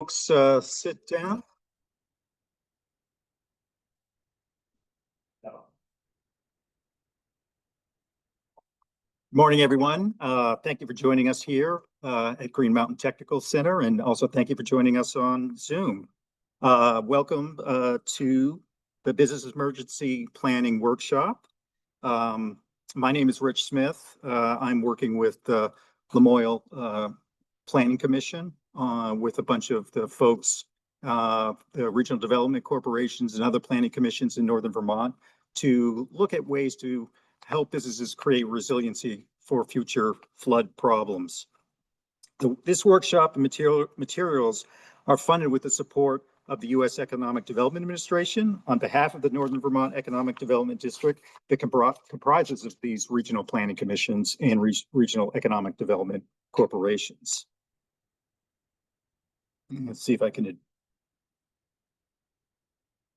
Folks, sit down. Morning, everyone. Thank you for joining us here at Green Mountain Technical Center, and also thank you for joining us on Zoom. Welcome to the Business Emergency Planning Workshop. My name is Rich Smith. I'm working with the Lamoille Planning Commission with a bunch of the folks, the regional development corporations and other planning commissions in Northern Vermont to look at ways to help businesses create resiliency for future flood problems. This workshop and materials are funded with the support of the U.S. Economic Development Administration on behalf of the Northern Vermont Economic Development District that comprises of these regional planning commissions and regional economic development corporations. Let's see if I can.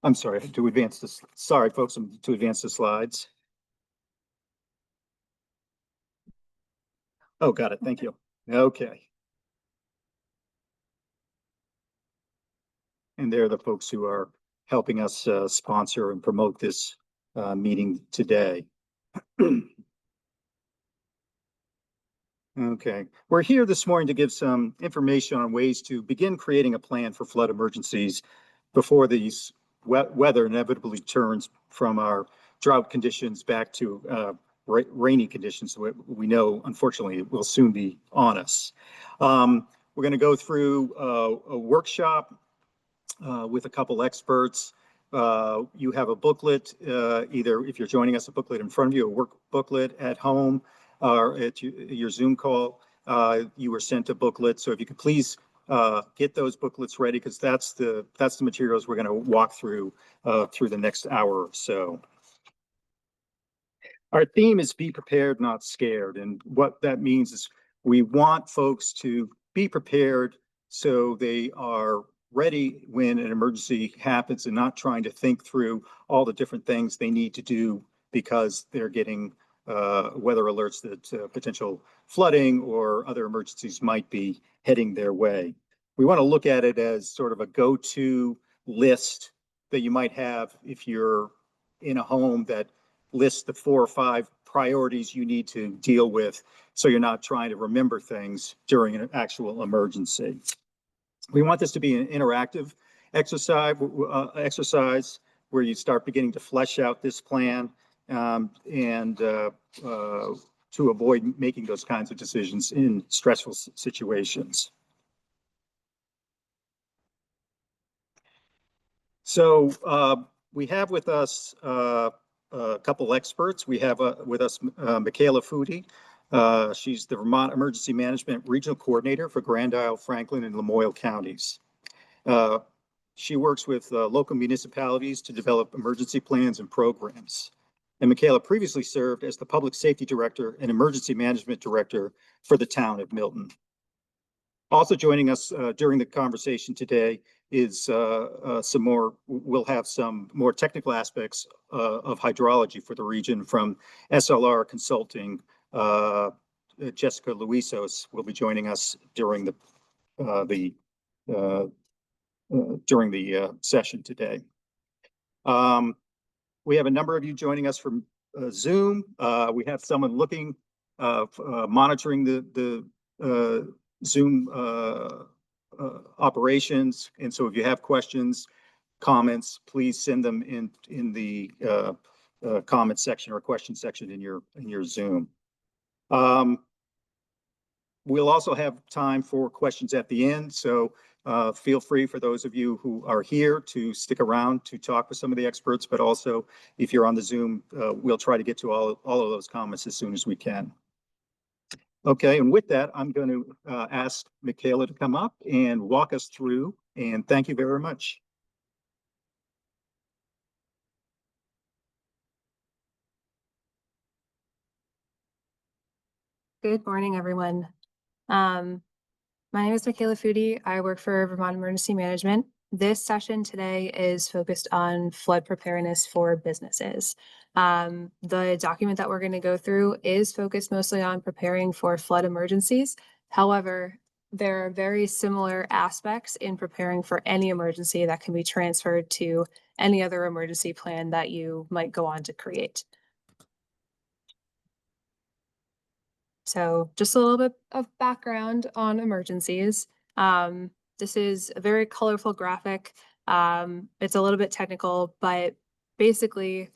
I'm sorry, to advance this. Sorry, folks, to advance the slides. Oh, got it. Thank you. Okay. And they're the folks who are helping us sponsor and promote this meeting today. Okay, we're here this morning to give some information on ways to begin creating a plan for flood emergencies before these weather inevitably turns from our drought conditions back to rainy conditions. We know, unfortunately, will soon be on us. We're going to go through a workshop with a couple experts. You have a booklet, either if you're joining us, a booklet in front of you, a work booklet at home, or at your Zoom call. You were sent a booklet, so if you could please get those booklets ready, because that's the materials we're going to walk through through the next hour or so. Our theme is be prepared, not scared, and what that means is we want folks to be prepared so they are ready when an emergency happens and not trying to think through all the different things they need to do because they're getting weather alerts that potential flooding or other emergencies might be heading their way. We want to look at it as sort of a go-to list that you might have if you're in a home that lists the 4 or 5 priorities you need to deal with, so you're not trying to remember things during an actual emergency. We want this to be an interactive exercise where you start beginning to flesh out this plan and to avoid making those kinds of decisions in stressful situations. So we have with us a couple experts. We have with us Michaela Foodie. She's the Vermont Emergency Management Regional Coordinator for Grand Isle, Franklin, and Lamoille counties. She works with local municipalities to develop emergency plans and programs. And Michaela previously served as the Public Safety Director and Emergency Management Director for the town of Milton. Also joining us during the conversation today is we'll have some more technical aspects of hydrology for the region from SLR Consulting. Jessica Luisos will be joining us during the session today. We have a number of you joining us from Zoom. We have someone looking, monitoring the Zoom operations. And so if you have questions, comments, please send them in the comment section or question section in your Zoom. We'll also have time for questions at the end. So feel free, for those of you who are here, to stick around to talk with some of the experts, but also if you're on the Zoom, we'll try to get to all of those comments as soon as we can. Okay, and with that, I'm going to ask Michaela to come up and walk us through, and thank you very much. Good morning, everyone. My name is Michaela Foodie. I work for Vermont Emergency Management. This session today is focused on flood preparedness for businesses. The document that we're going to go through is focused mostly on preparing for flood emergencies. However, there are very similar aspects in preparing for any emergency that can be transferred to any other emergency plan that you might go on to create. So just a little bit of background on emergencies. This is a very colorful graphic. It's a little bit technical, but basically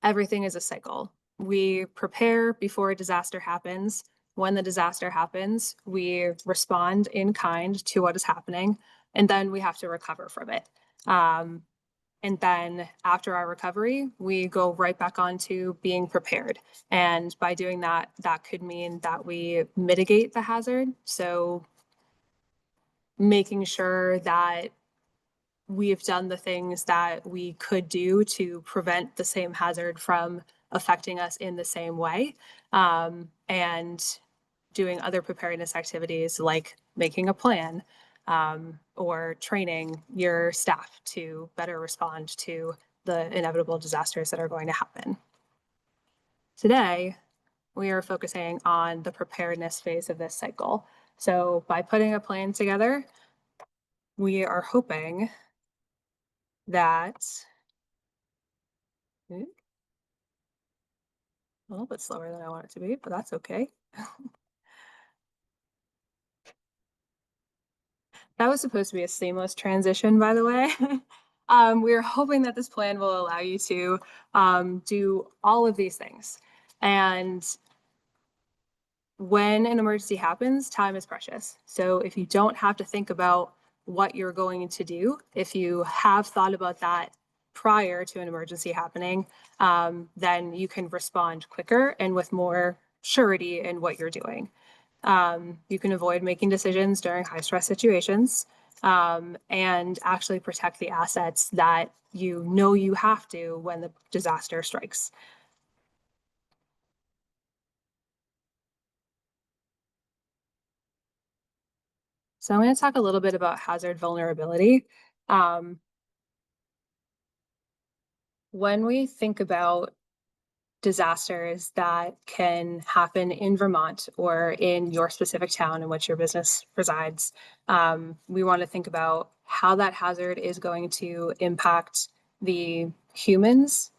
everything is a cycle. We prepare before a disaster happens. When the disaster happens, we respond in kind to what is happening, and then we have to recover from it. And then after our recovery, we go right back on to being prepared. And by doing that, that could mean that we mitigate the hazard. So making sure that we've done the things that we could do to prevent the same hazard from affecting us in the same way. And doing other preparedness activities like making a plan, or training your staff to better respond to the inevitable disasters that are going to happen. Today, we are focusing on the preparedness phase of this cycle. So by putting a plan together, we are hoping that a little bit slower than I want it to be, but that's okay. That was supposed to be a seamless transition, by the way. We're hoping that this plan will allow you to do all of these things. And when an emergency happens, time is precious. So if you don't have to think about what you're going to do, if you have thought about that prior to an emergency happening, then you can respond quicker and with more surety in what you're doing. You can avoid making decisions during high stress situations, and actually protect the assets that you know you have to when the disaster strikes. So I'm going to talk a little bit about hazard vulnerability. When we think about disasters that can happen in Vermont or in your specific town in which your business resides, we want to think about how that hazard is going to impact the humans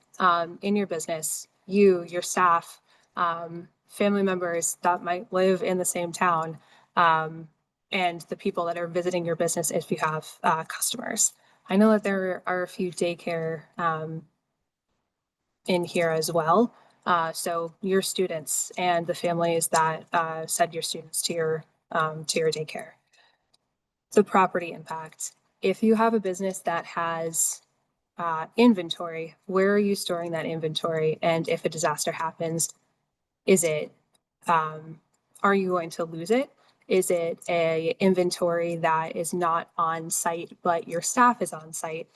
in your business, you, your staff, family members that might live in the same town, and the people that are visiting your business if you have customers. I know that there are a few daycare in here as well. So your students and the families that send your students to your daycare. The property impact. If you have a business that has inventory, where are you storing that inventory? And if a disaster happens, is it, are you going to lose it? Is it a inventory that is not on site, but your staff is on site?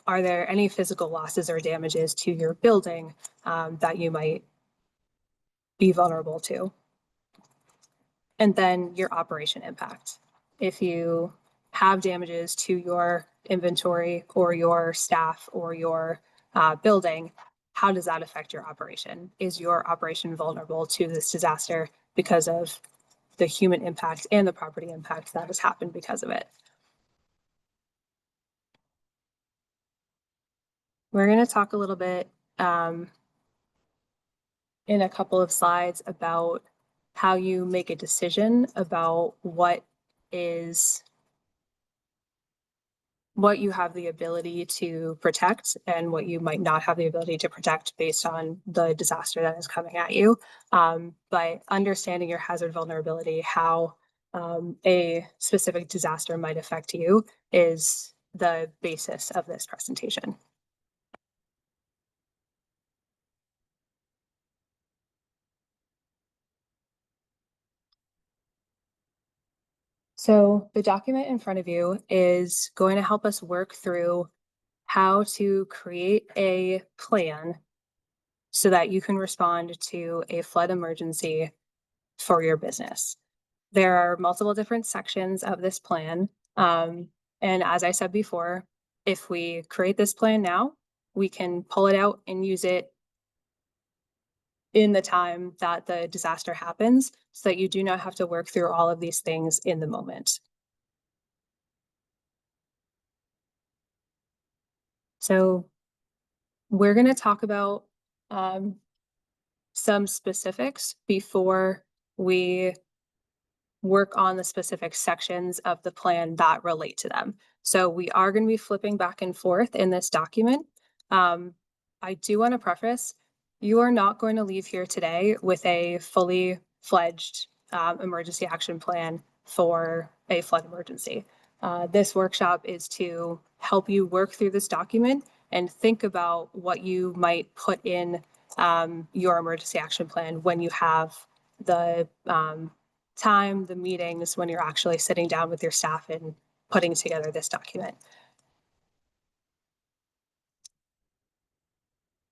Are there any physical losses or damages to your building that you might be vulnerable to? And then your operation impact. If you have damages to your inventory or your staff or your building, how does that affect your operation? Is your operation vulnerable to this disaster because of the human impact and the property impact that has happened because of it? We're going to talk a little bit in a couple of slides about how you make a decision about what you have the ability to protect and what you might not have the ability to protect based on the disaster that is coming at you. But understanding your hazard vulnerability, how a specific disaster might affect you, is the basis of this presentation. So the document in front of you is going to help us work through how to create a plan so that you can respond to a flood emergency for your business. There are multiple different sections of this plan. And as I said before, if we create this plan now, we can pull it out and use it in the time that the disaster happens, so that you do not have to work through all of these things in the moment. So we're going to talk about some specifics before we work on the specific sections of the plan that relate to them. So we are going to be flipping back and forth in this document. I do want to preface, you are not going to leave here today with a fully fledged emergency action plan for a flood emergency. This workshop is to help you work through this document and think about what you might put in your emergency action plan when you have the time, the meetings, when you're actually sitting down with your staff and putting together this document.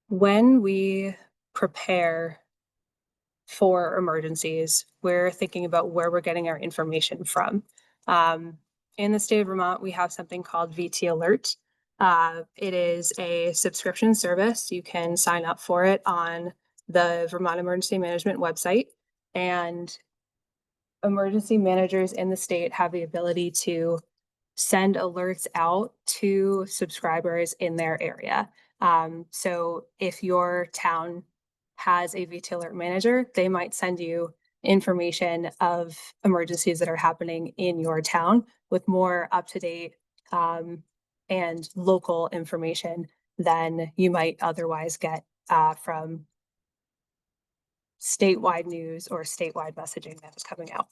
When we prepare for emergencies, we're thinking about where we're getting our information from. In the state of Vermont, we have something called VT Alert. It is a subscription service. You can sign up for it on the Vermont Emergency Management website, and emergency managers in the state have the ability to send alerts out to subscribers in their area. So if your town has a VT Alert manager, they might send you information of emergencies that are happening in your town with more up-to-date and local information than you might otherwise get from statewide news or statewide messaging that is coming out.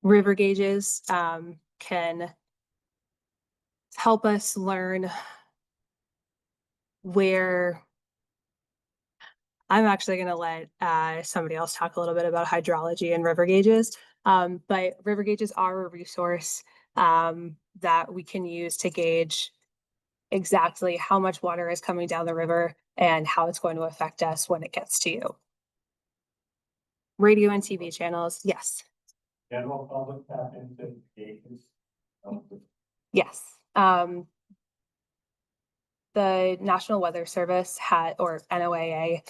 River gauges can help us learn where. I'm actually going to let somebody else talk a little bit about hydrology and river gauges, but river gauges are a resource that we can use to gauge exactly how much water is coming down the river and how it's going to affect us when it gets to you. Radio and TV channels, yes. General public tap into gauges. Yes. The National Weather Service or NOAA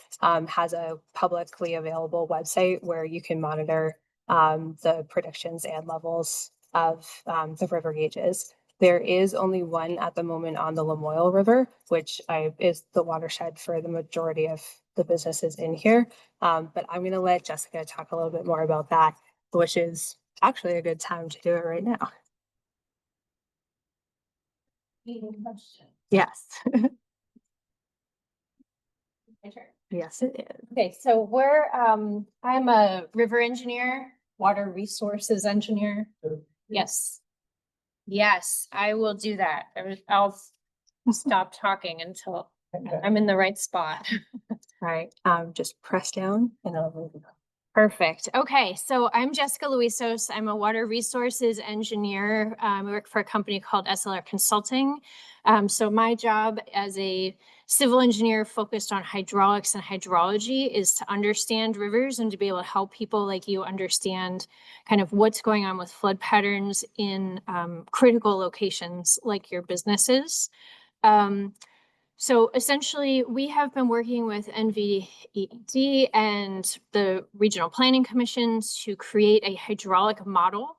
has a publicly available website where you can monitor the predictions and levels of the river gauges. There is only one at the moment on the Lamoille River, which is the watershed for the majority of the businesses in here. But I'm going to let Jessica talk a little bit more about that, which is actually a good time to do it right now. Yes. Yes, it is. Okay, so I'm a river engineer, water resources engineer. Yes. Yes, I will do that. I'll stop talking until I'm in the right spot. Right. Just press down and it'll move. Perfect. Okay, so I'm Jessica Luisos. I'm a water resources engineer. I work for a company called SLR Consulting. So my job as a civil engineer focused on hydraulics and hydrology is to understand rivers and to be able to help people like you understand kind of what's going on with flood patterns in critical locations like your businesses. So essentially, we have been working with NVED and the regional planning commissions to create a hydraulic model.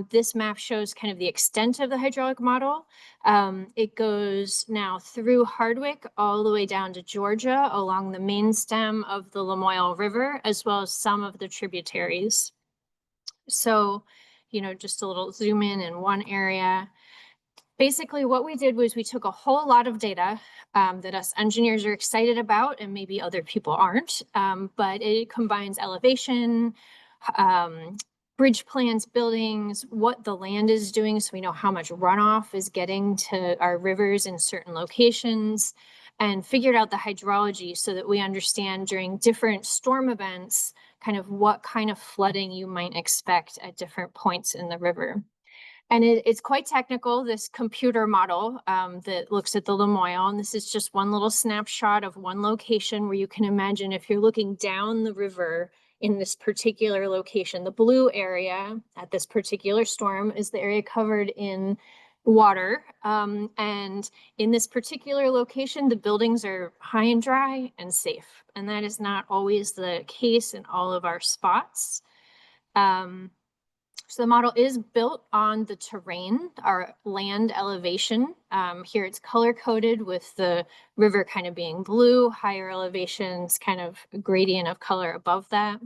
This map shows kind of the extent of the hydraulic model. It goes now through Hardwick all the way down to Georgia along the main stem of the Lamoille River, as well as some of the tributaries. So, just a little zoom in one area. Basically, what we did was we took a whole lot of data that us engineers are excited about, and maybe other people aren't, but it combines elevation, bridge plans, buildings, what the land is doing, so we know how much runoff is getting to our rivers in certain locations, and figured out the hydrology so that we understand during different storm events kind of what kind of flooding you might expect at different points in the river. And it's quite technical, this computer model that looks at the Lamoille. And this is just one little snapshot of one location where you can imagine if you're looking down the river in this particular location, the blue area at this particular storm is the area covered in water. And in this particular location, the buildings are high and dry and safe. And that is not always the case in all of our spots. So the model is built on the terrain, our land elevation. Here it's color coded with the river kind of being blue, higher elevations, kind of a gradient of color above that.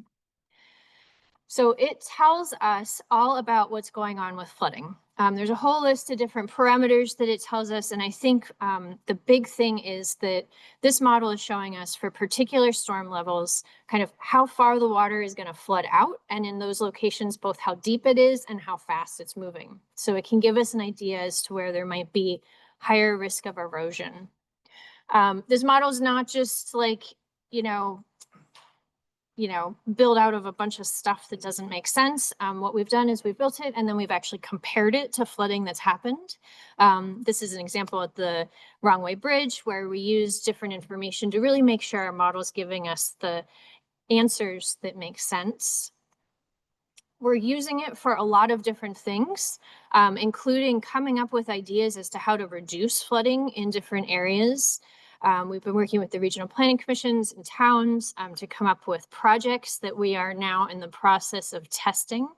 So it tells us all about what's going on with flooding. There's a whole list of different parameters that it tells us. And I think the big thing is that this model is showing us for particular storm levels, kind of how far the water is going to flood out. And in those locations, both how deep it is and how fast it's moving. So it can give us an idea as to where there might be higher risk of erosion. This model is not just like, build out of a bunch of stuff that doesn't make sense. What we've done is we've built it and then we've actually compared it to flooding that's happened. This is an example at the Wrong Way Bridge where we use different information to really make sure our model is giving us the answers that make sense. We're using it for a lot of different things, including coming up with ideas as to how to reduce flooding in different areas. We've been working with the regional planning commissions and towns to come up with projects that we are now in the process of testing.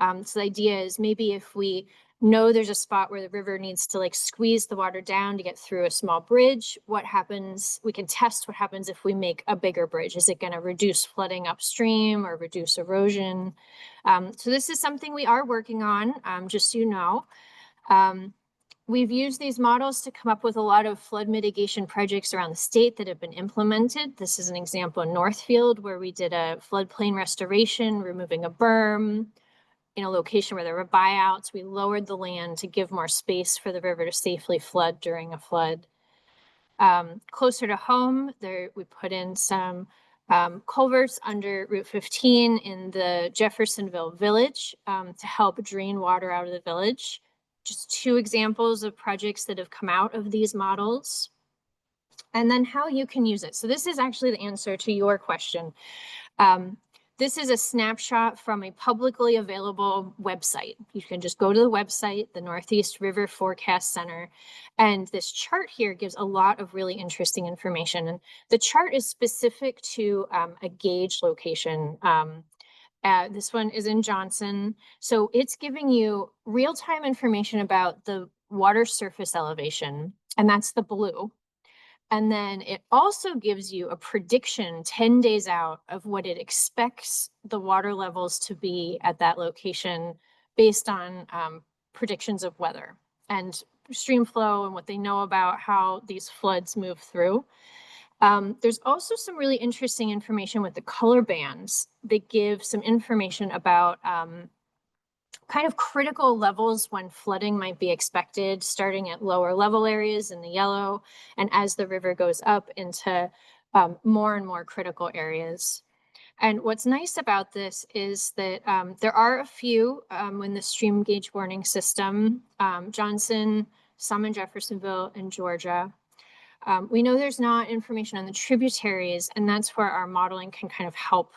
So the idea is maybe if we know there's a spot where the river needs to like squeeze the water down to get through a small bridge, what happens? We can test what happens if we make a bigger bridge. Is it going to reduce flooding upstream or reduce erosion? So this is something we are working on, just so you know. We've used these models to come up with a lot of flood mitigation projects around the state that have been implemented. This is an example in Northfield where we did a floodplain restoration, removing a berm in a location where there were buyouts. We lowered the land to give more space for the river to safely flood during a flood. Closer to home, we put in some culverts under Route 15 in the Jeffersonville Village to help drain water out of the village. Just two examples of projects that have come out of these models. And then how you can use it. So this is actually the answer to your question. This is a snapshot from a publicly available website. You can just go to the website, the Northeast River Forecast Center. And this chart here gives a lot of really interesting information. And the chart is specific to a gauge location. This one is in Johnson. So it's giving you real-time information about the water surface elevation, and that's the blue. And then it also gives you a prediction 10 days out of what it expects the water levels to be at that location based on predictions of weather and stream flow and what they know about how these floods move through. There's also some really interesting information with the color bands that give some information about kind of critical levels when flooding might be expected, starting at lower level areas in the yellow, and as the river goes up into more and more critical areas. And what's nice about this is that there are a few in the stream gauge warning system, Johnson, some in Jeffersonville, and Georgia. We know there's not information on the tributaries, and that's where our modeling can kind of help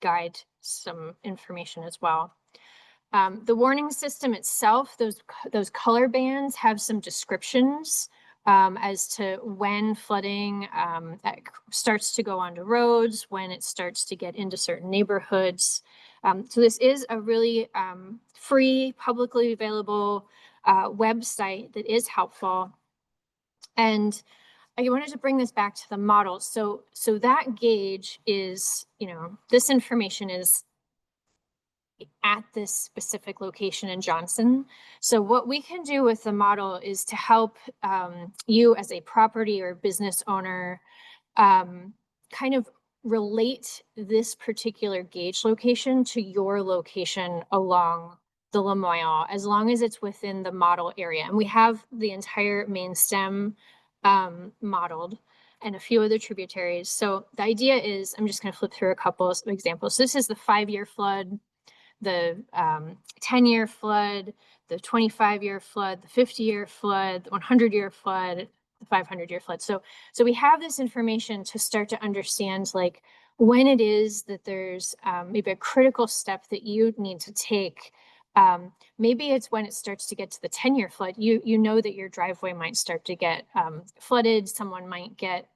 guide some information as well. The warning system itself, those color bands have some descriptions as to when flooding starts to go onto roads, when it starts to get into certain neighborhoods. So this is a really free, publicly available website that is helpful. And I wanted to bring this back to the model. So that gauge is, this information is at this specific location in Johnson. So what we can do with the model is to help you as a property or business owner kind of relate this particular gauge location to your location along the Lamoille, as long as it's within the model area. And we have the entire main stem modeled and a few other tributaries. So the idea is, I'm just going to flip through a couple of examples. So this is the 5-year flood, the 10-year flood, the 25-year flood, the 50-year flood, the 100-year flood, the 500-year flood. So we have this information to start to understand like when it is that there's maybe a critical step that you need to take Maybe it's when it starts to get to the 10-year flood, you know that your driveway might start to get flooded, someone might get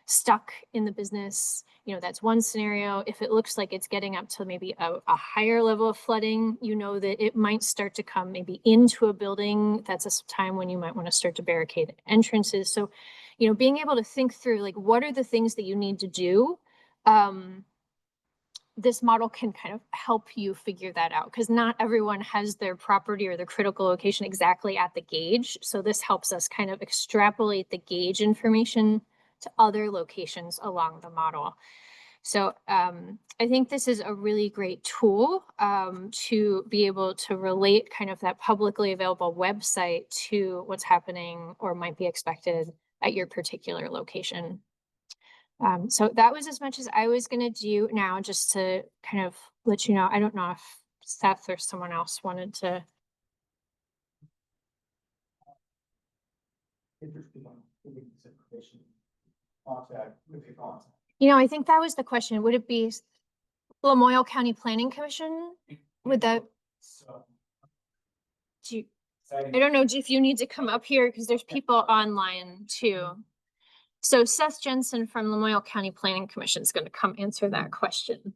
stuck in the business. You know, that's one scenario. If it looks like it's getting up to maybe a higher level of flooding, you know that it might start to come maybe into a building. That's a time when you might want to start to barricade entrances. So, you know, being able to think through like, what are the things that you need to do? This model can kind of help you figure that out, because not everyone has their property or their critical location exactly at the gauge. So this helps us kind of extrapolate the gauge information to other locations along the model. So I think this is a really great tool to be able to relate kind of that publicly available website to what's happening or might be expected at your particular location. So that was as much as I was going to do now, just to kind of let you know. I don't know if Seth or someone else wanted to. Interested on giving this information. Contact with your contact. You know, I think that was the question. Would it be Lamoille County Planning Commission? Would that, So, do you, I don't know if you need to come up here because there's people online too. So Seth Jensen from Lamoille County Planning Commission is going to come answer that question.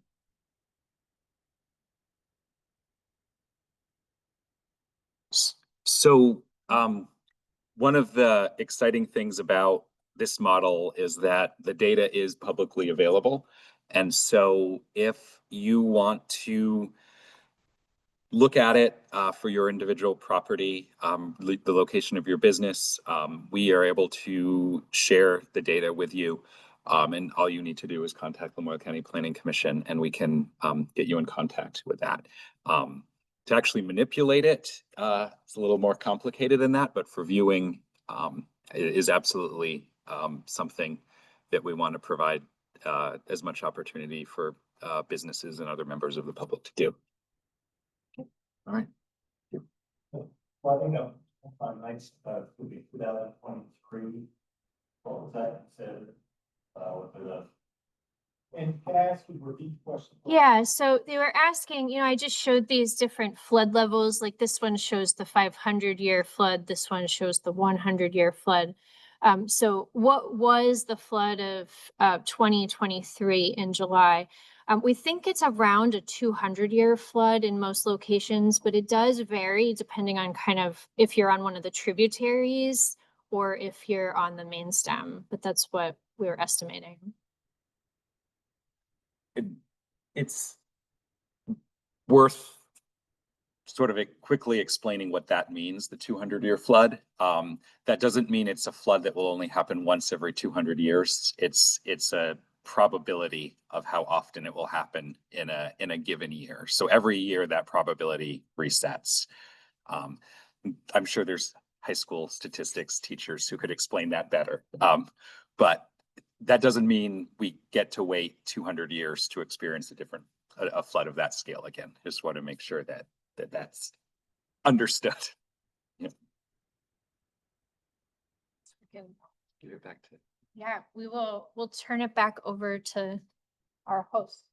So one of the exciting things about this model is that the data is publicly available. And so if you want to look at it for your individual property, the location of your business, we are able to share the data with you. And all you need to do is contact Lamoille County Planning Commission and we can get you in contact with that. To actually manipulate it, it's a little more complicated than that, but for viewing, it is absolutely something that we want to provide as much opportunity for businesses and other members of the public to do. All right. well, I think on nights, would be 2023. What was that said? With the, and can I ask you a repeat question? Yeah, so they were asking, you know, I just showed these different flood levels. Like this one shows the 500-year flood. This one shows the 100-year flood. So what was the flood of 2023 in July? We think it's around a 200-year flood in most locations, but it does vary depending on kind of if you're on one of the tributaries or if you're on the main stem, but that's what we were estimating. It's worth sort of quickly explaining what that means, the 200-year flood. That doesn't mean it's a flood that will only happen once every 200 years. It's a probability of how often it will happen in a given year. So every year that probability resets. I'm sure there's high school statistics teachers who could explain that better. But that doesn't mean we get to wait 200 years to experience a flood of that scale again. Just want to make sure that's understood. Yeah. Give it back to. Yeah, we'll turn it back over to our host.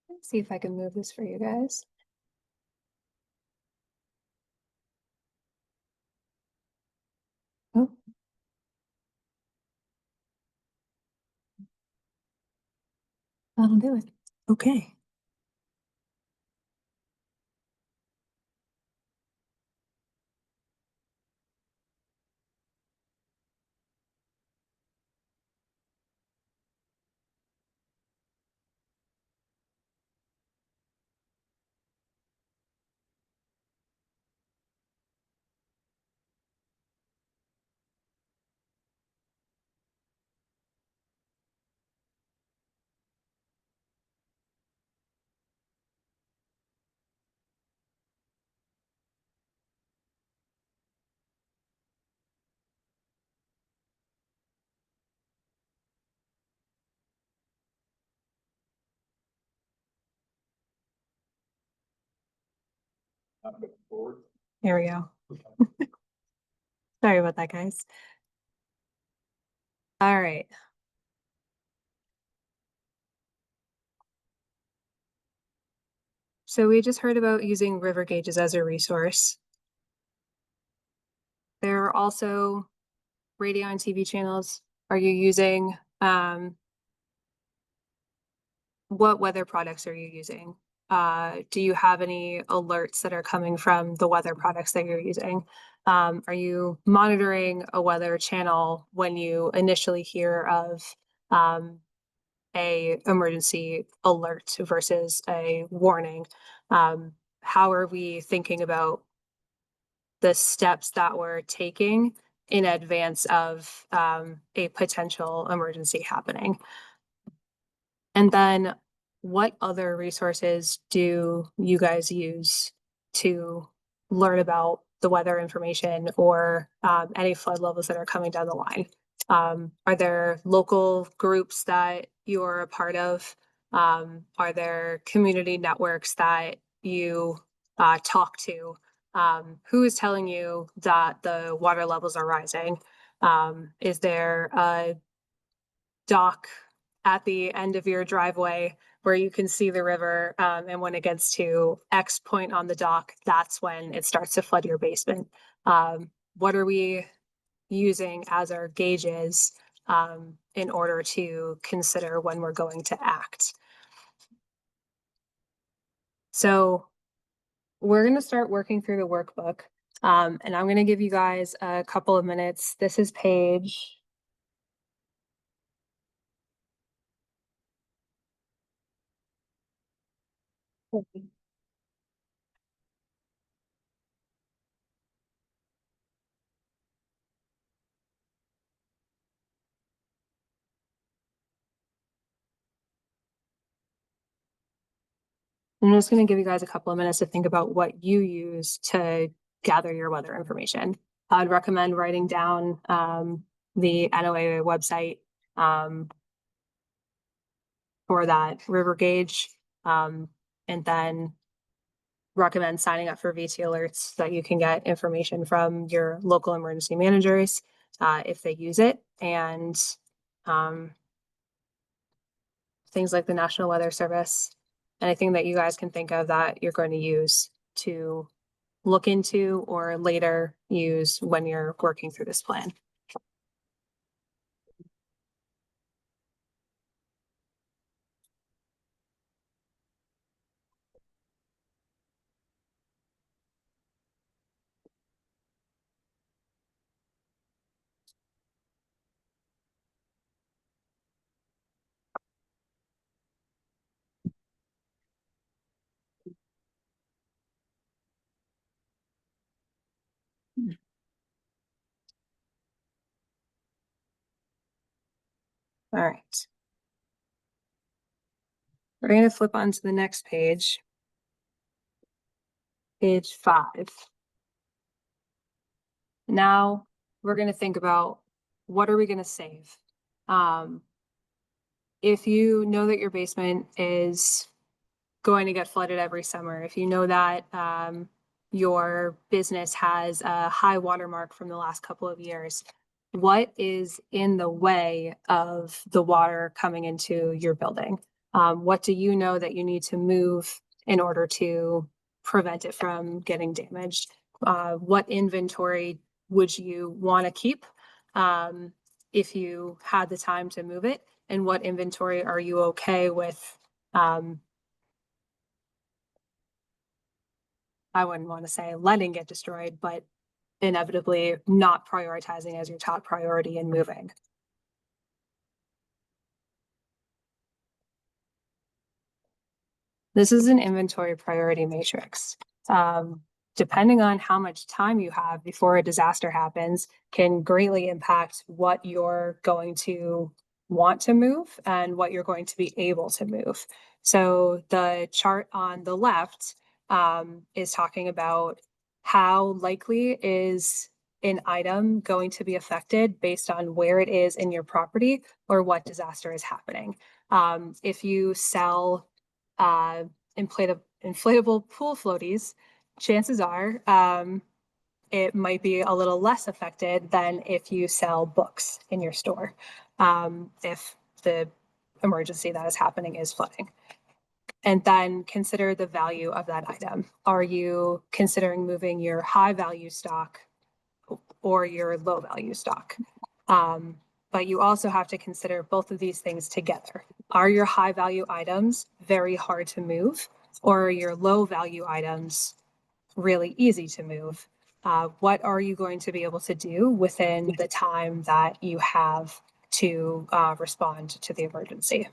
Let's see if I can move this for you guys. Oh. That'll do it. Okay. Here we go. Sorry about that, guys. All right. So we just heard about using river gauges as a resource. There are also radio and TV channels. Are you using, what weather products are you using? Do you have any alerts that are coming from the weather products that you're using? Are you monitoring a weather channel when you initially hear of a emergency alert versus a warning? How are we thinking about the steps that we're taking in advance of a potential emergency happening? And then what other resources do you guys use to learn about the weather information or any flood levels that are coming down the line? Are there local groups that you're a part of? Are there community networks that you talk to? Who is telling you that the water levels are rising? Is there a dock at the end of your driveway where you can see the river, and when it gets to X point on the dock, that's when it starts to flood your basement? What are we using as our gauges in order to consider when we're going to act? So we're going to start working through the workbook, and I'm going to give you guys a couple of minutes. This is page I'm just going to give you guys a couple of minutes to think about what you use to gather your weather information. I'd recommend writing down the NOAA website for that river gauge, and then recommend signing up for VT alerts so that you can get information from your local emergency managers if they use it, and things like the National Weather Service. Anything that you guys can think of that you're going to use to look into or later use when you're working through this plan. All right. We're going to flip on to the next page, page 5. Now we're going to think about what are we going to save? If you know that your basement is going to get flooded every summer, if you know that your business has a high watermark from the last couple of years, what is in the way of the water coming into your building? What do you know that you need to move in order to prevent it from getting damaged? What inventory would you want to keep if you had the time to move it? And what inventory are you okay with? I wouldn't want to say letting get destroyed, but inevitably not prioritizing as your top priority in moving. This is an inventory priority matrix. Depending on how much time you have before a disaster happens can greatly impact what you're going to want to move and what you're going to be able to move. So the chart on the left is talking about how likely is an item going to be affected based on where it is in your property or what disaster is happening. If you sell inflatable pool floaties, chances are, it might be a little less affected than if you sell books in your store, if the emergency that is happening is flooding. And then consider the value of that item. Are you considering moving your high value stock or your low value stock? But you also have to consider both of these things together. Are your high value items very hard to move, or are your low value items really easy to move? What are you going to be able to do within the time that you have to respond to the emergency?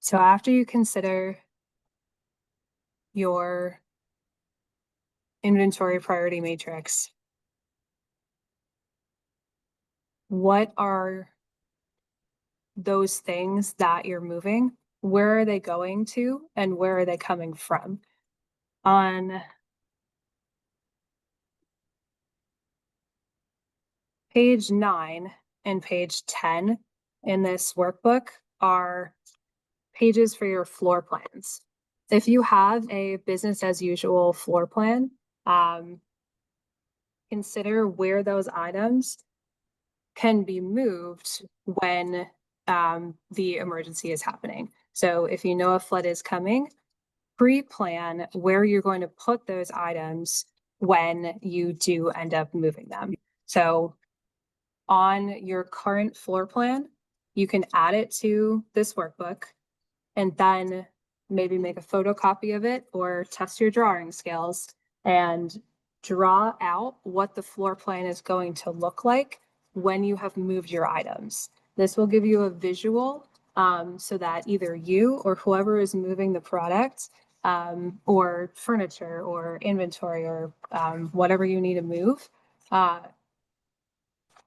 So after you consider your inventory priority matrix, what are those things that you're moving? Where are they going to, and where are they coming from? On page 9 and page 10 in this workbook are pages for your floor plans. If you have a business as usual floor plan, consider where those items can be moved when the emergency is happening. So if you know a flood is coming, pre-plan where you're going to put those items when you do end up moving them. So on your current floor plan, you can add it to this workbook and then maybe make a photocopy of it or test your drawing skills and draw out what the floor plan is going to look like when you have moved your items. This will give you a visual so that either you or whoever is moving the product or furniture or inventory or whatever you need to move,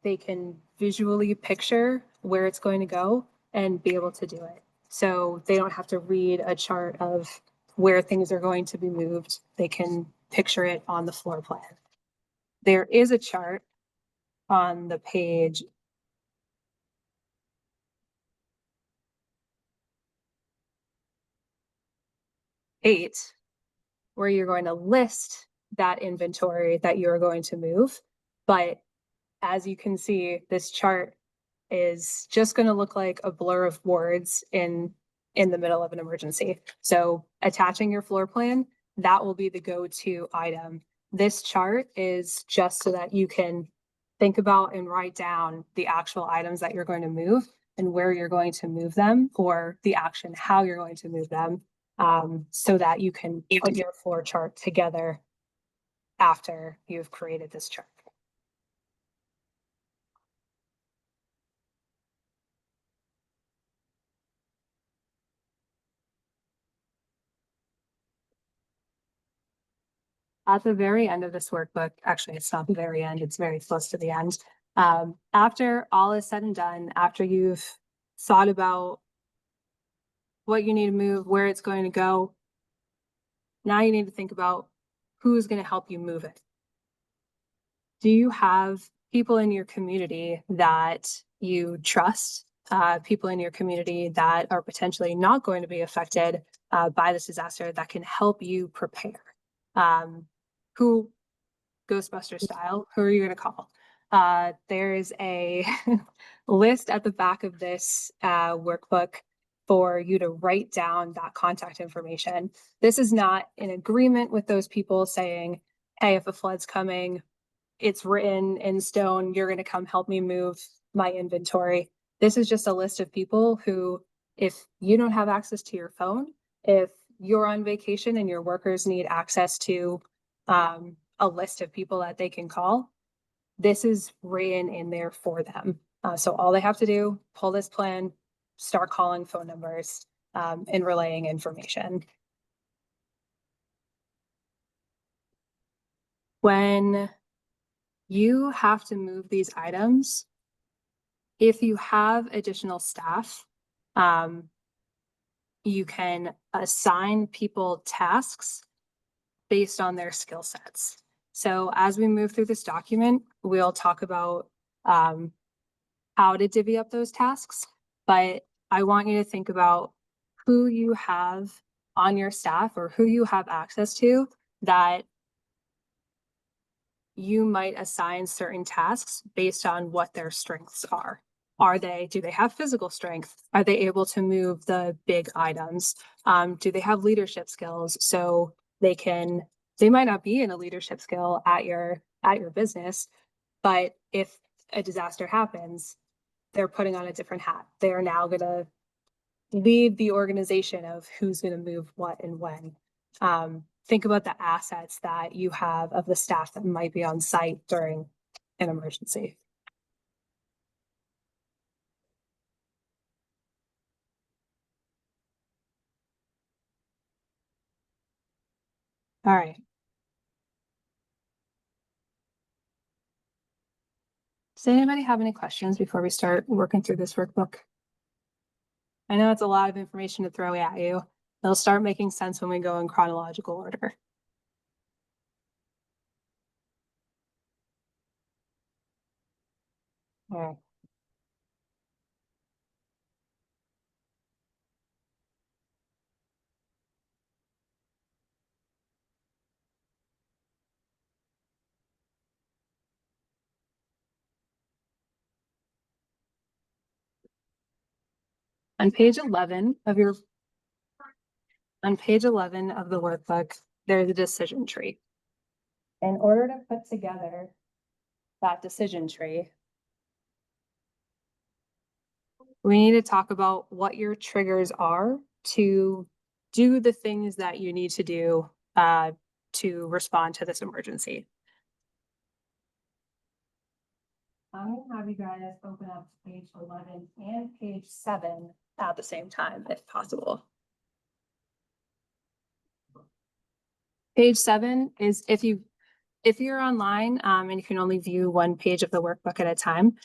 they can visually picture where it's going to go and be able to do it. So they don't have to read a chart of where things are going to be moved. They can picture it on the floor plan. There is a chart on the page 8 where you're going to list that inventory that you're going to move. But as you can see, this chart is just going to look like a blur of words in the middle of an emergency. So attaching your floor plan, that will be the go-to item. This chart is just so that you can think about and write down the actual items that you're going to move and where you're going to move them, or the action, how you're going to move them, so that you can put your floor chart together after you've created this chart. At the very end of this workbook, actually, it's not the very end, it's very close to the end. After all is said and done, after you've thought about what you need to move, where it's going to go, now you need to think about who's going to help you move it. Do you have people in your community that you trust, people in your community that are potentially not going to be affected by this disaster that can help you prepare? Who, Ghostbuster style, who are you going to call? There's a list at the back of this workbook for you to write down that contact information. This is not in agreement with those people saying, hey, if a flood's coming, it's written in stone, you're going to come help me move my inventory. This is just a list of people who, if you don't have access to your phone, if you're on vacation and your workers need access to a list of people that they can call, this is written in there for them. So all they have to do, pull this plan, start calling phone numbers and relaying information. When you have to move these items, if you have additional staff, you can assign people tasks based on their skill sets. So as we move through this document, we'll talk about how to divvy up those tasks, but I want you to think about who you have on your staff or who you have access to that you might assign certain tasks based on what their strengths are. Do they have physical strength? Are they able to move the big items? Do they have leadership skills? So they might not be in a leadership skill at your business, but if a disaster happens, they're putting on a different hat. They are now gonna lead the organization of who's gonna move what and when. Think about the assets that you have of the staff that might be on site during an emergency. All right. Does anybody have any questions before we start working through this workbook? I know it's a lot of information to throw at you. It'll start making sense when we go in chronological order. All right. On page 11 of the workbook, there's a decision tree. In order to put together that decision tree, we need to talk about what your triggers are to do the things that you need to do to respond to this emergency. I'm gonna have you guys open up page 11 and page 7 at the same time, if possible. Page 7 is if you're online and you can only view one page of the workbook at a time,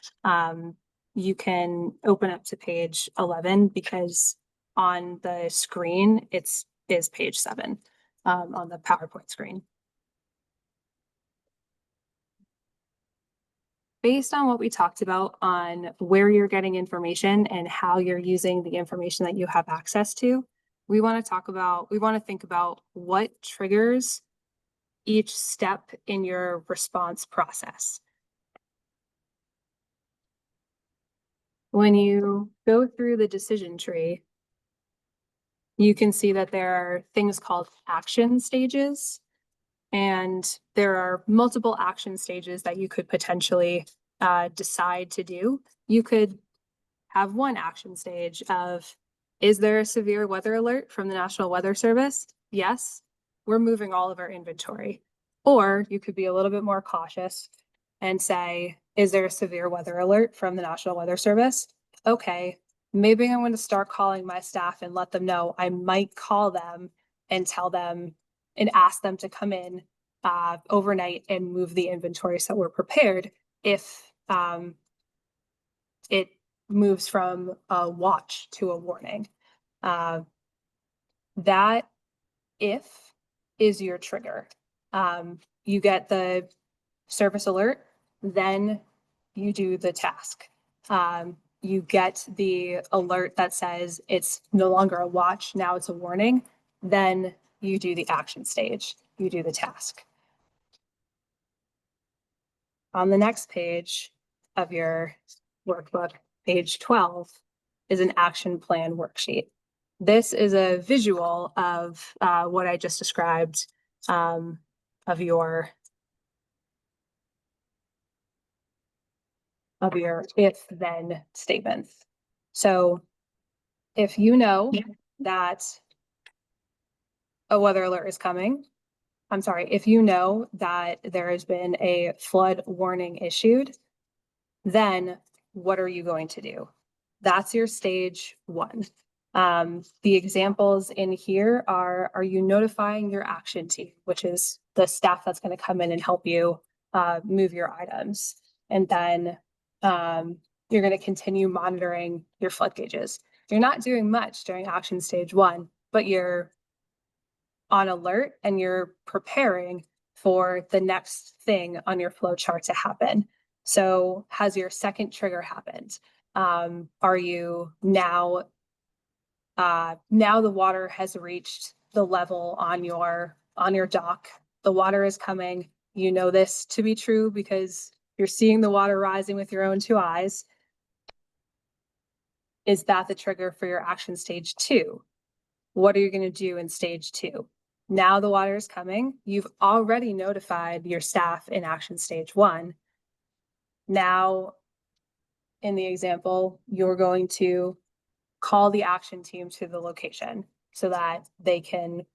you can open up to page 11 because on the screen is page 7 on the PowerPoint screen. Based on what we talked about on where you're getting information and how you're using the information that you have access to, we want to think about what triggers each step in your response process. When you go through the decision tree, you can see that there are things called action stages, and there are multiple action stages that you could potentially decide to do. You could have one action stage of, is there a severe weather alert from the National Weather Service? Yes, we're moving all of our inventory. Or you could be a little bit more cautious and say, is there a severe weather alert from the National Weather Service? Okay, maybe I'm going to start calling my staff and let them know. I might call them and tell them and ask them to come in overnight and move the inventory so we're prepared if it moves from a watch to a warning. That if is your trigger. You get the service alert, then you do the task. You get the alert that says it's no longer a watch, now it's a warning, then you do the action stage, you do the task. On the next page of your workbook, page 12, is an action plan worksheet. This is a visual of what I just described of your if-then statements. So if you know that a weather alert is coming, if you know that there has been a flood warning issued, then what are you going to do? That's your stage 1. The examples in here are you notifying your action team, which is the staff that's going to come in and help you move your items. And then you're going to continue monitoring your flood gauges. You're not doing much during action stage 1, but you're on alert and you're preparing for the next thing on your flow chart to happen. So has your second trigger happened? Are you now, now the water has reached the level on your dock, the water is coming, you know this to be true because you're seeing the water rising with your own 2 eyes. Is that the trigger for your action stage 2? What are you going to do in stage 2? Now the water is coming. You've already notified your staff in action stage 1. Now, in the example, you're going to call the action team to the location so that they can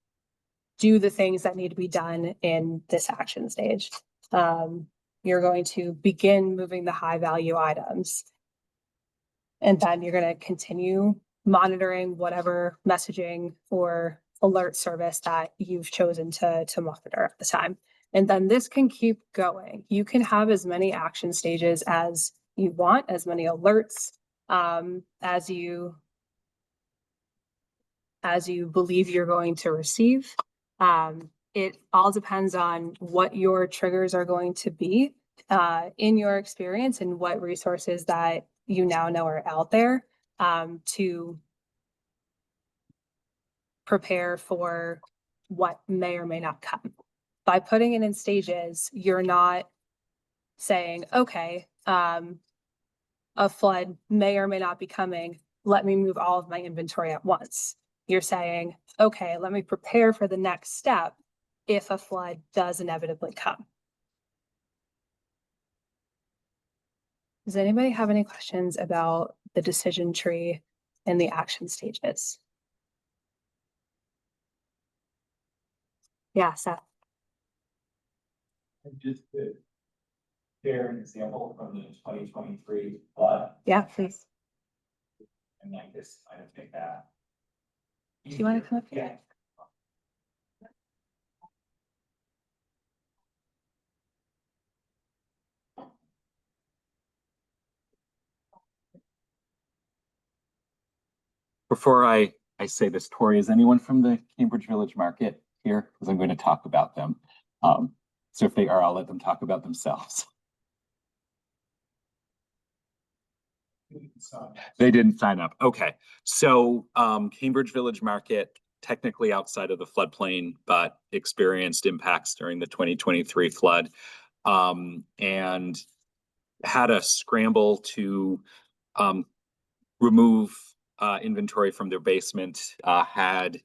do the things that need to be done in this action stage. You're going to begin moving the high value items. And then you're going to continue monitoring whatever messaging or alert service that you've chosen to monitor at the time. And then this can keep going. You can have as many action stages as you want, as many alerts as you believe you're going to receive. It all depends on what your triggers are going to be in your experience and what resources that you now know are out there to prepare for what may or may not come. By putting it in stages, you're not saying, okay, a flood may or may not be coming. Let me move all of my inventory at once. You're saying, okay, let me prepare for the next step if a flood does inevitably come. Does anybody have any questions about the decision tree and the action stages? Yeah, Seth. Just to share an example from the 2023 flood, Yeah, please. and like this, I don't think that. Do you want to come up here? Yeah. Before I say this, Tori, is anyone from the Cambridge Village Market here? Because I'm going to talk about them. So if they are, I'll let them talk about themselves. They didn't sign up. Okay. So Cambridge Village Market, technically outside of the floodplain, but experienced impacts during the 2023 flood, and had a scramble to remove inventory from their basement, had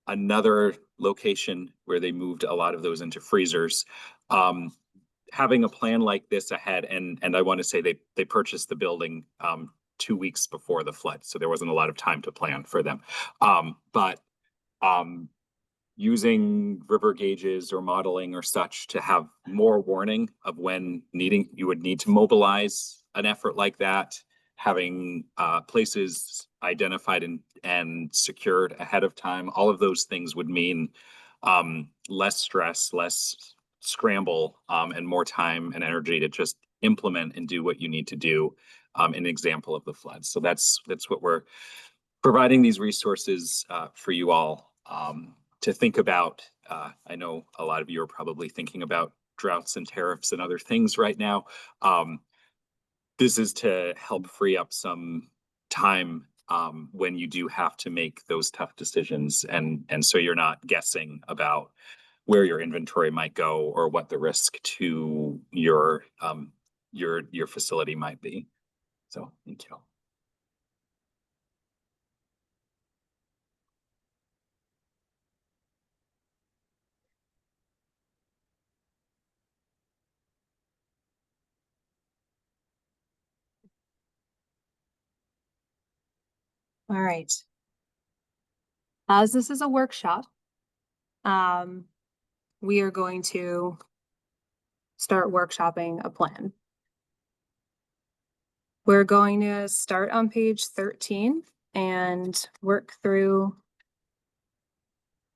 another location where they moved a lot of those into freezers. Having a plan like this ahead, and I want to say they purchased the building 2 weeks before the flood, so there wasn't a lot of time to plan for them. But using river gauges or modeling or such to have more warning of when you would need to mobilize an effort like that, having places identified and secured ahead of time, all of those things would mean less stress, less scramble, and more time and energy to just implement and do what you need to do. An example of the flood. So that's what we're providing these resources for you all to think about. I know a lot of you are probably thinking about droughts and tariffs and other things right now. This is to help free up some time when you do have to make those tough decisions, and so you're not guessing about where your inventory might go or what the risk to your facility might be. So thank you. All right. As this is a workshop, we are going to start workshopping a plan. We're going to start on page 13 and work through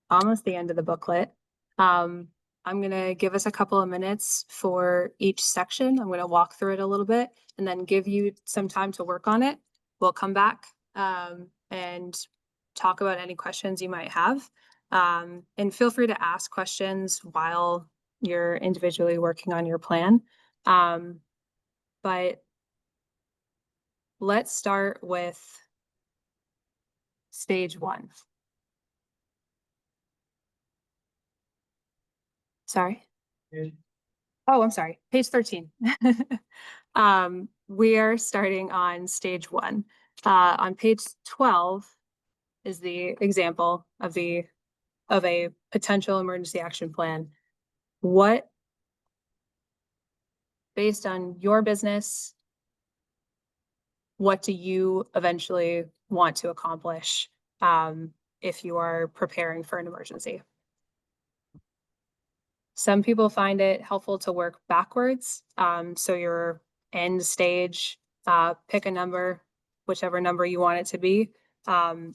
almost the end of the booklet. I'm going to give us a couple of minutes for each section. I'm going to walk through it a little bit and then give you some time to work on it. We'll come back and talk about any questions you might have. And feel free to ask questions while you're individually working on your plan. But let's start with stage one. Sorry. Oh, I'm sorry, page 13. We are starting on stage one. On page 12 is the example of a potential emergency action plan. What, based on your business, what do you eventually want to accomplish if you are preparing for an emergency? Some people find it helpful to work backwards. So your end stage, pick a number, whichever number you want it to be,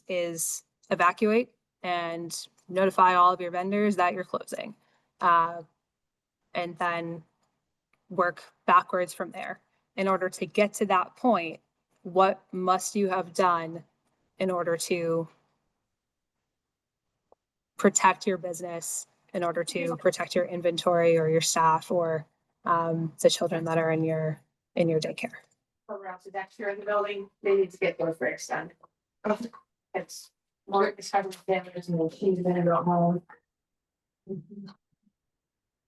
is evacuate and notify all of your vendors that you're closing. And then work backwards from there. In order to get to that point, what must you have done in order to protect your business, in order to protect your inventory or your staff or the children that are in your daycare? Around the next year in the building, they need to get their fixed done. It's more, it's having damage and she's been in home.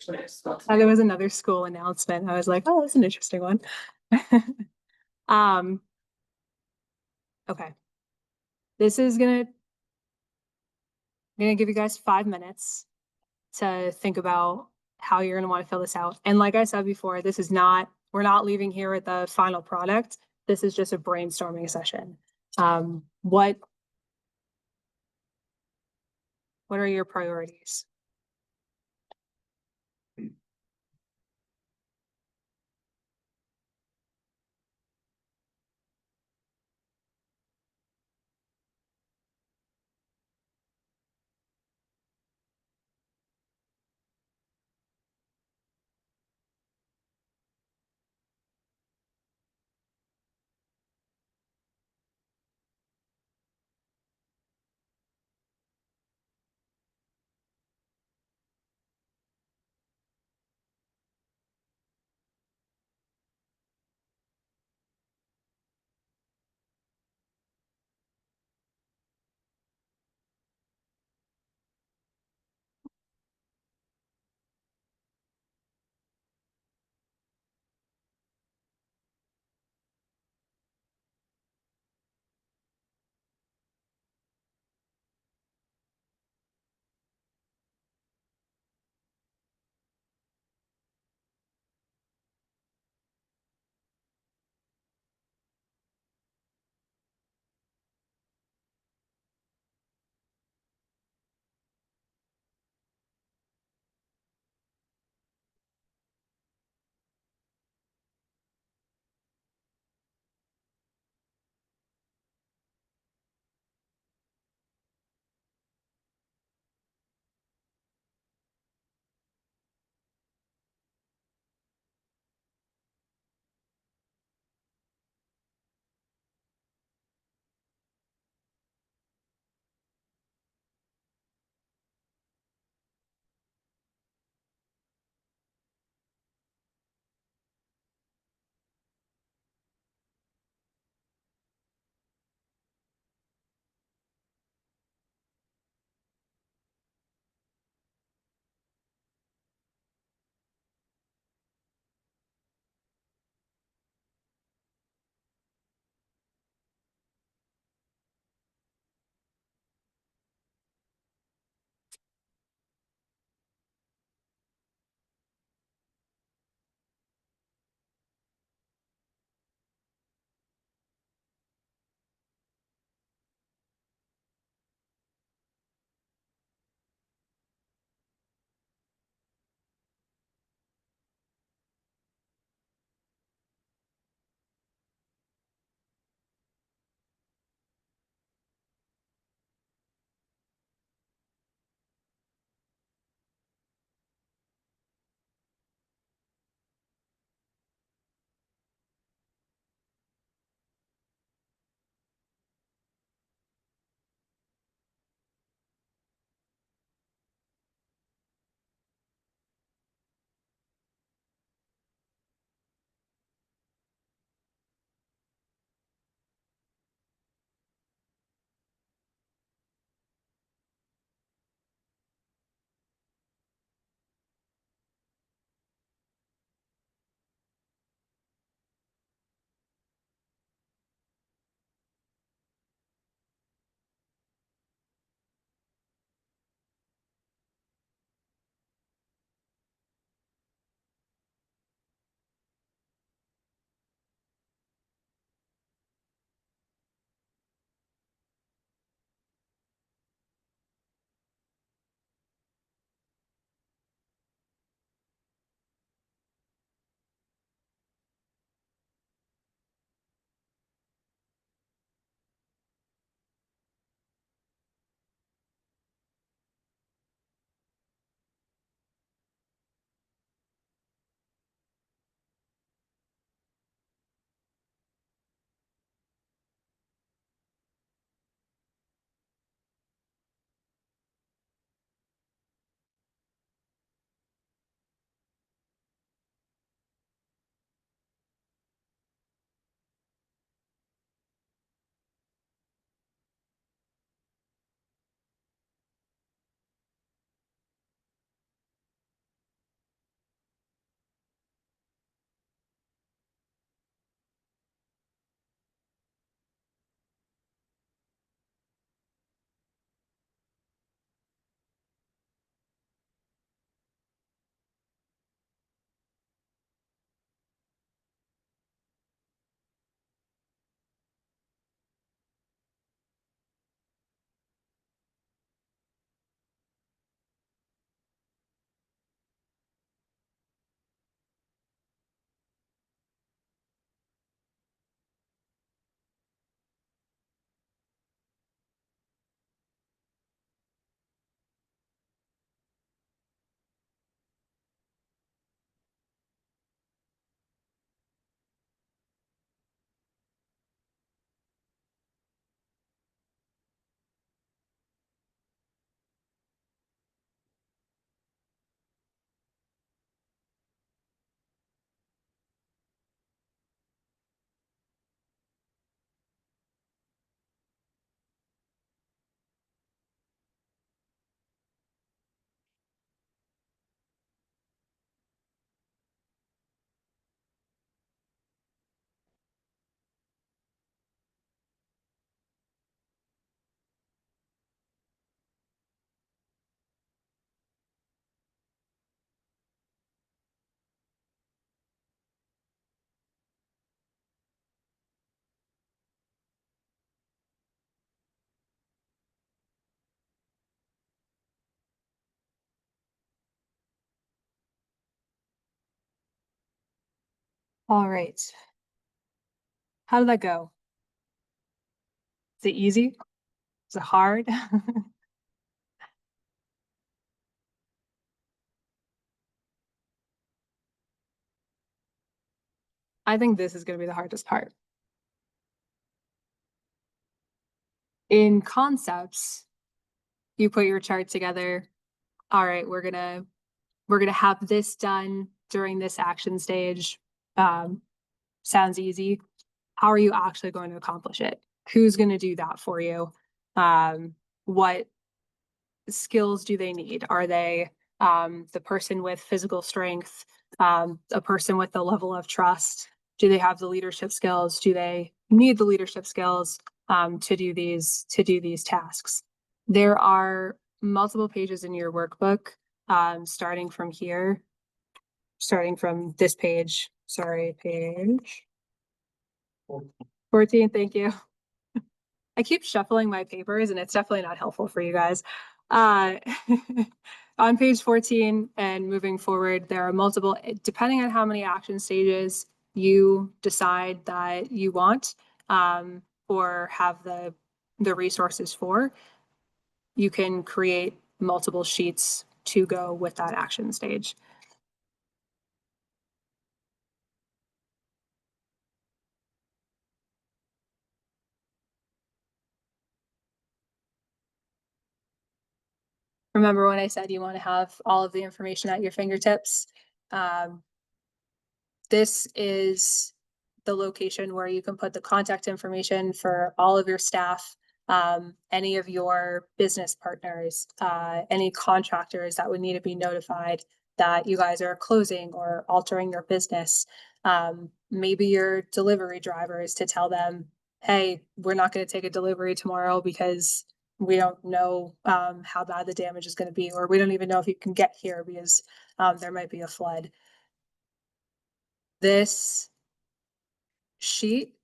There was another school announcement. I was like, oh, that's an interesting one. Okay. This is I'm gonna give you guys 5 minutes to think about how you're gonna want to fill this out. And like I said before, we're not leaving here with the final product. This is just a brainstorming session. What are your priorities? All right. How did that go? Is it easy? Is it hard? I think this is going to be the hardest part. In concepts, you put your chart together. All right, we're gonna have this done during this action stage. Sounds easy. How are you actually going to accomplish it? Who's going to do that for you? What skills do they need? Are they the person with physical strength, a person with the level of trust? Do they have the leadership skills? Do they need the leadership skills to do these tasks? There are multiple pages in your workbook, starting from here, starting from this page. Sorry, page 14. Thank you. I keep shuffling my papers and it's definitely not helpful for you guys. On page 14 and moving forward, there are multiple, depending on how many action stages you decide that you want or have the resources for, you can create multiple sheets to go with that action stage. Remember when I said you want to have all of the information at your fingertips? This is the location where you can put the contact information for all of your staff, any of your business partners, any contractors that would need to be notified that you guys are closing or altering your business. Maybe your delivery drivers to tell them, hey, we're not going to take a delivery tomorrow because we don't know how bad the damage is going to be, or we don't even know if you can get here because there might be a flood. This sheet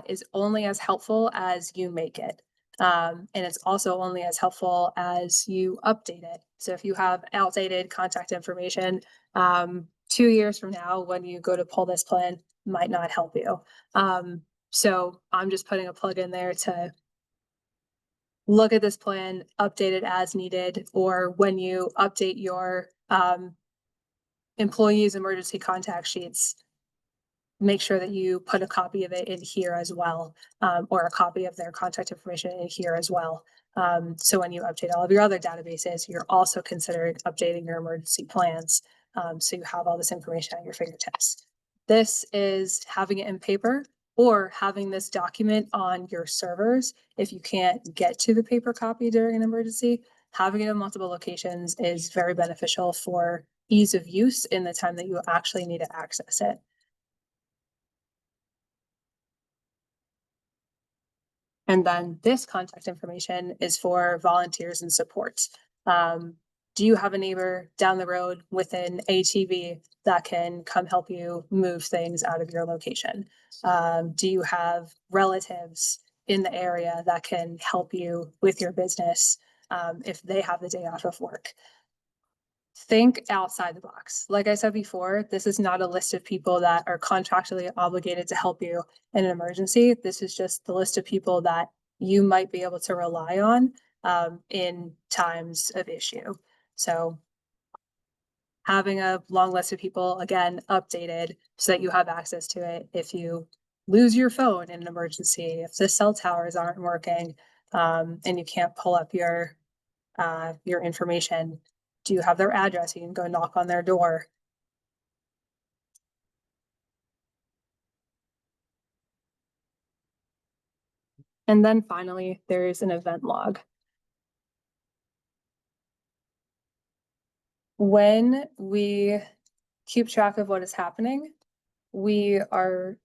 is only as helpful as you make it. And it's also only as helpful as you update it. So if you have outdated contact information, 2 years from now, when you go to pull this plan, might not help you. So I'm just putting a plug in there to look at this plan, update it as needed, or when you update your employees' emergency contact sheets, make sure that you put a copy of it in here as well, or a copy of their contact information in here as well. So when you update all of your other databases, you're also considering updating your emergency plans. So you have all this information at your fingertips. This is having it in paper or having this document on your servers. If you can't get to the paper copy during an emergency, having it in multiple locations is very beneficial for ease of use in the time that you actually need to access it. And then this contact information is for volunteers and support. Do you have a neighbor down the road with an ATV that can come help you move things out of your location? Do you have relatives in the area that can help you with your business if they have the day off of work? Think outside the box. Like I said before, this is not a list of people that are contractually obligated to help you in an emergency. This is just the list of people that you might be able to rely on in times of issue. So having a long list of people, again, updated so that you have access to it. If you lose your phone in an emergency, if the cell towers aren't working and you can't pull up your information, do you have their address? You can go knock on their door. And then finally, there's an event log. When we keep track of what is happening, it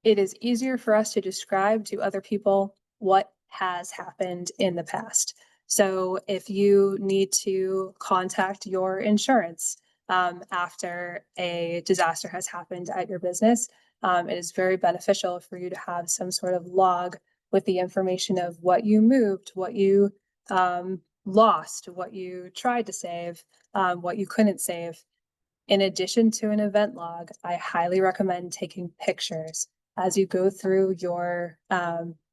is easier for us to describe to other people what has happened in the past. So if you need to contact your insurance after a disaster has happened at your business, it is very beneficial for you to have some sort of log with the information of what you moved, what you lost, what you tried to save, what you couldn't save. In addition to an event log, I highly recommend taking pictures as you go through your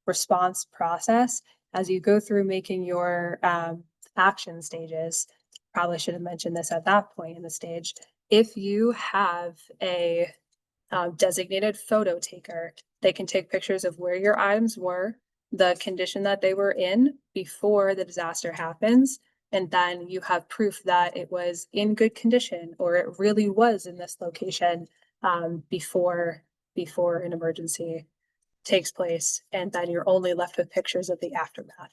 response process, as you go through making your action stages. Probably should have mentioned this at that point in the stage. If you have a designated photo taker, they can take pictures of where your items were, the condition that they were in before the disaster happens, and then you have proof that it was in good condition or it really was in this location before an emergency takes place, and then you're only left with pictures of the aftermath.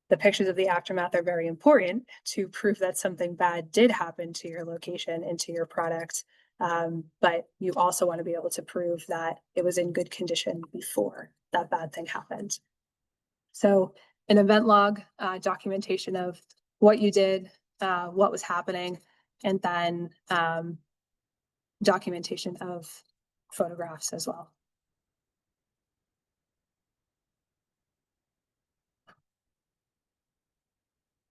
The pictures of the aftermath are very important to prove that something bad did happen to your location and to your product. But you also want to be able to prove that it was in good condition before that bad thing happened. So an event log, documentation of what you did, what was happening, and then documentation of photographs as well.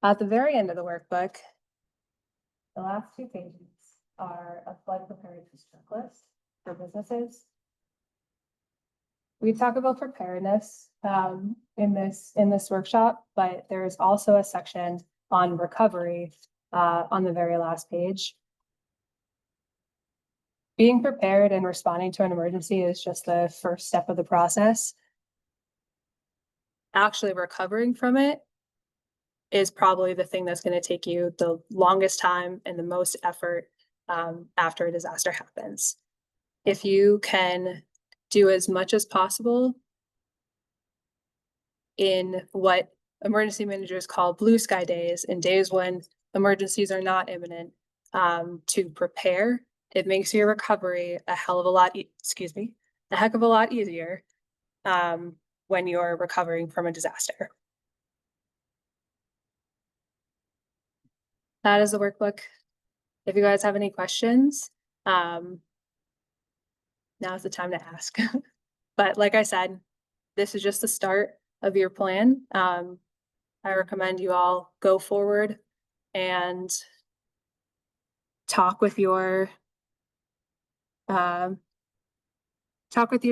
At the very end of the workbook, the last 2 pages are a flood preparedness checklist for businesses. We talk about preparedness in this workshop, but there is also a section on recovery on the very last page. Being prepared and responding to an emergency is just the first step of the process. Actually recovering from it is probably the thing that's going to take you the longest time and the most effort after a disaster happens. If you can do as much as possible in what emergency managers call blue sky days, and days when emergencies are not imminent, to prepare, it makes your recovery a heck of a lot easier when you're recovering from a disaster. That is the workbook. If you guys have any questions, now's the time to ask. But like I said, this is just the start of your plan. I recommend you all go forward and talk with your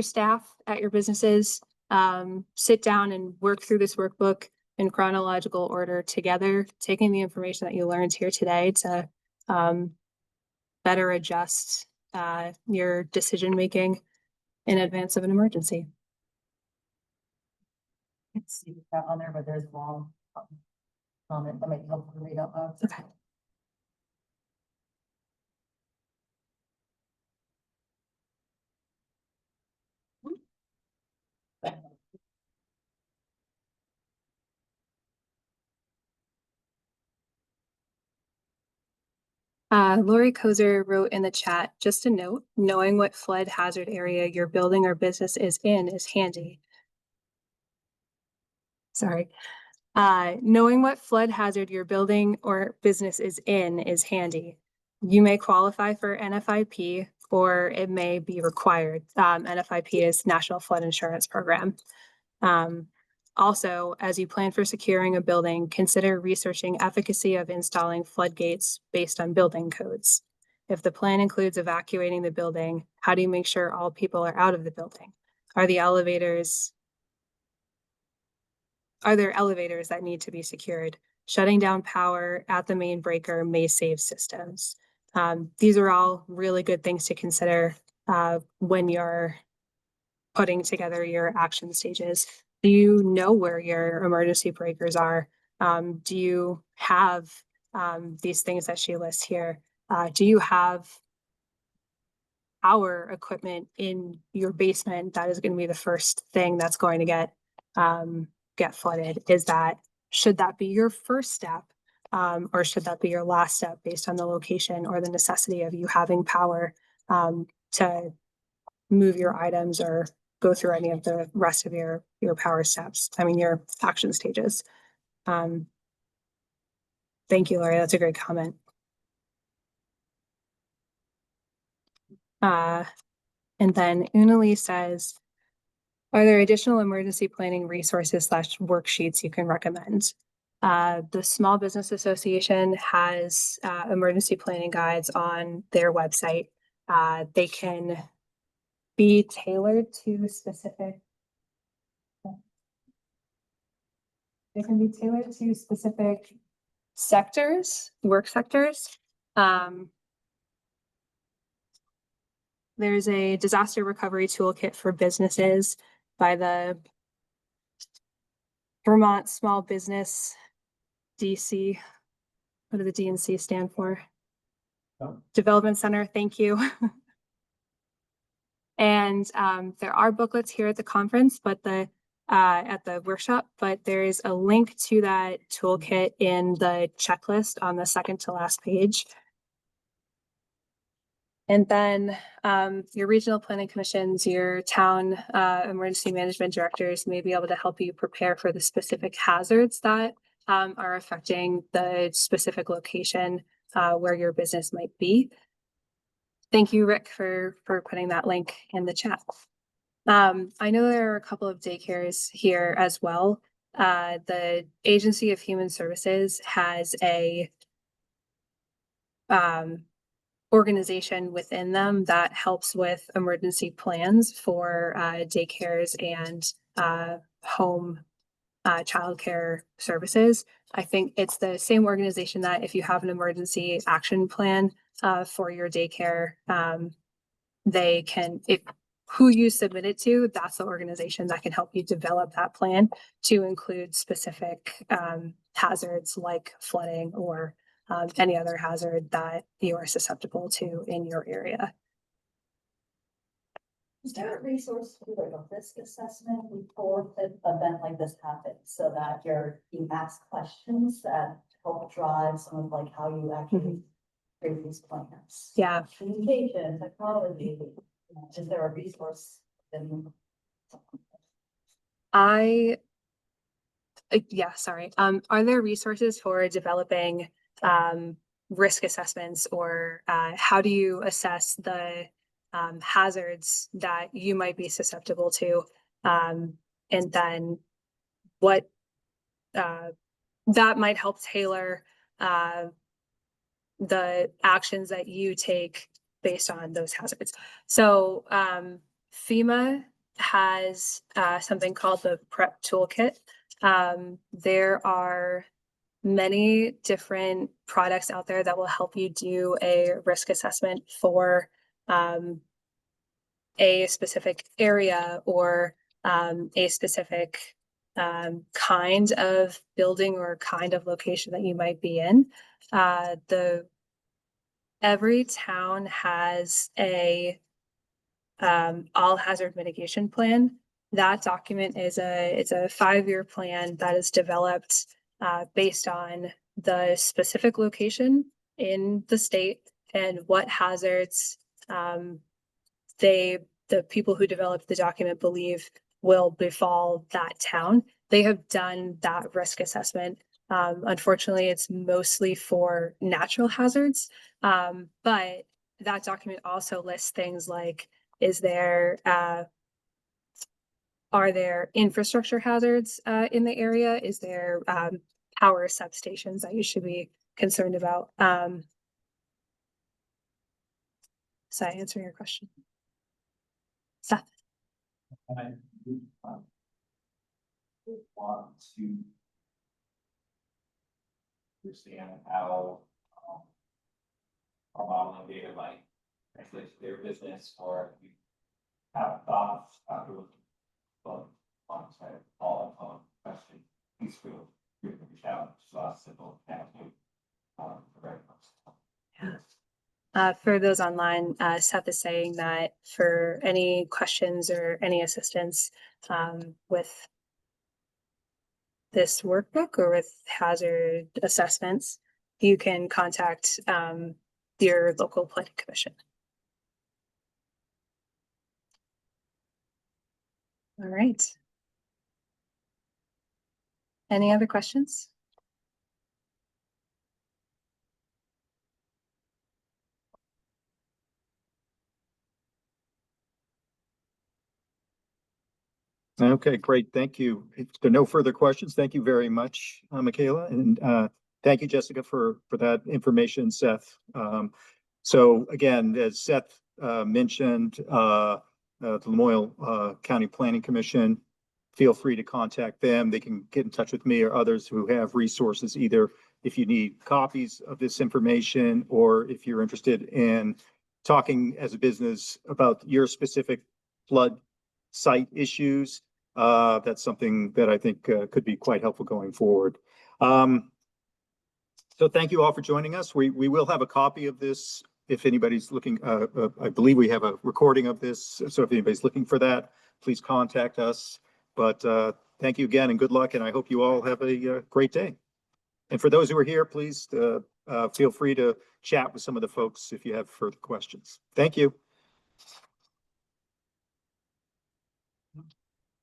staff at your businesses. Sit down and work through this workbook in chronological order together, taking the information that you learned here today to better adjust your decision making in advance of an emergency. Let's see that on there, but there's a long comment that might be helpful to read out loud. Okay. Lori Kozer wrote in the chat, just a note, knowing what flood hazard area your building or business is in is handy. Sorry. Knowing what flood hazard your building or business is in is handy. You may qualify for NFIP or it may be required. NFIP is National Flood Insurance Program. Also, as you plan for securing a building, consider researching efficacy of installing floodgates based on building codes. If the plan includes evacuating the building, how do you make sure all people are out of the building? Are there elevators that need to be secured? Shutting down power at the main breaker may save systems. These are all really good things to consider when you're putting together your action stages. Do you know where your emergency breakers are? Do you have these things that she lists here? Do you have power equipment in your basement? That is going to be the first thing that's going to get flooded. Should that be your first step? Or should that be your last step based on the location or the necessity of you having power to move your items or go through any of the rest of your power steps? Your action stages. Thank you, Lori. That's a great comment. And then Unali says, are there additional emergency planning resources / worksheets you can recommend? The Small Business Association has emergency planning guides on their website. They can be tailored to specific. They can be tailored to specific sectors, work sectors. There's a disaster recovery toolkit for businesses by the Vermont Small Business DC. What do the D and C stand for? Oh. Development Center, thank you. And there are booklets here at the conference, but at the workshop, but there is a link to that toolkit in the checklist on the second to last page. And then your regional planning commissions, your town emergency management directors may be able to help you prepare for the specific hazards that are affecting the specific location where your business might be. Thank you, Rick, for putting that link in the chat. I know there are a couple of daycares here as well. The Agency of Human Services has a organization within them that helps with emergency plans for daycares and home childcare services. I think it's the same organization that if you have an emergency action plan for your daycare, they can, if who you submit it to, that's the organization that can help you develop that plan to include specific hazards like flooding or any other hazard that you are susceptible to in your area. Is there a resource for like a risk assessment before an event like this happens so that you ask questions that help drive some of like how you actually create these plans? Yeah. Communication, technology, is there a resource? Yeah, sorry. Are there resources for developing risk assessments, or how do you assess the hazards that you might be susceptible to? And then what that might help tailor the actions that you take based on those hazards. So FEMA has something called the PREP Toolkit. There are many different products out there that will help you do a risk assessment for a specific area or a specific kind of building or kind of location that you might be in. Every town has a all hazard mitigation plan. That document is it's a 5-year plan that is developed based on the specific location in the state and what hazards the people who developed the document believe will befall that town. They have done that risk assessment. Unfortunately, it's mostly for natural hazards, but that document also lists things like, are there infrastructure hazards in the area? Is there power substations that you should be concerned about? Does that answer your question? Seth? I want to understand how our modeling data might translate to their business, or if you have thoughts after looking on all of question. Please feel free to reach out to us and we'll connect you. Very much. For those online, Seth is saying that for any questions or any assistance with this workbook or with hazard assessments, you can contact your local planning commission. All right. Any other questions? Okay, great. Thank you. If there are no further questions, thank you very much, Michaela, and thank you, Jessica, for that information, Seth. So again, as Seth mentioned, the Lamoille County Planning Commission, feel free to contact them. They can get in touch with me or others who have resources, either if you need copies of this information or if you're interested in talking as a business about your specific flood site issues. That's something that I think could be quite helpful going forward. So thank you all for joining us. We will have a copy of this if anybody's looking. I believe we have a recording of this. So if anybody's looking for that, please contact us. But thank you again and good luck. And I hope you all have a great day. And for those who are here, please feel free to chat with some of the folks if you have further questions. Thank you.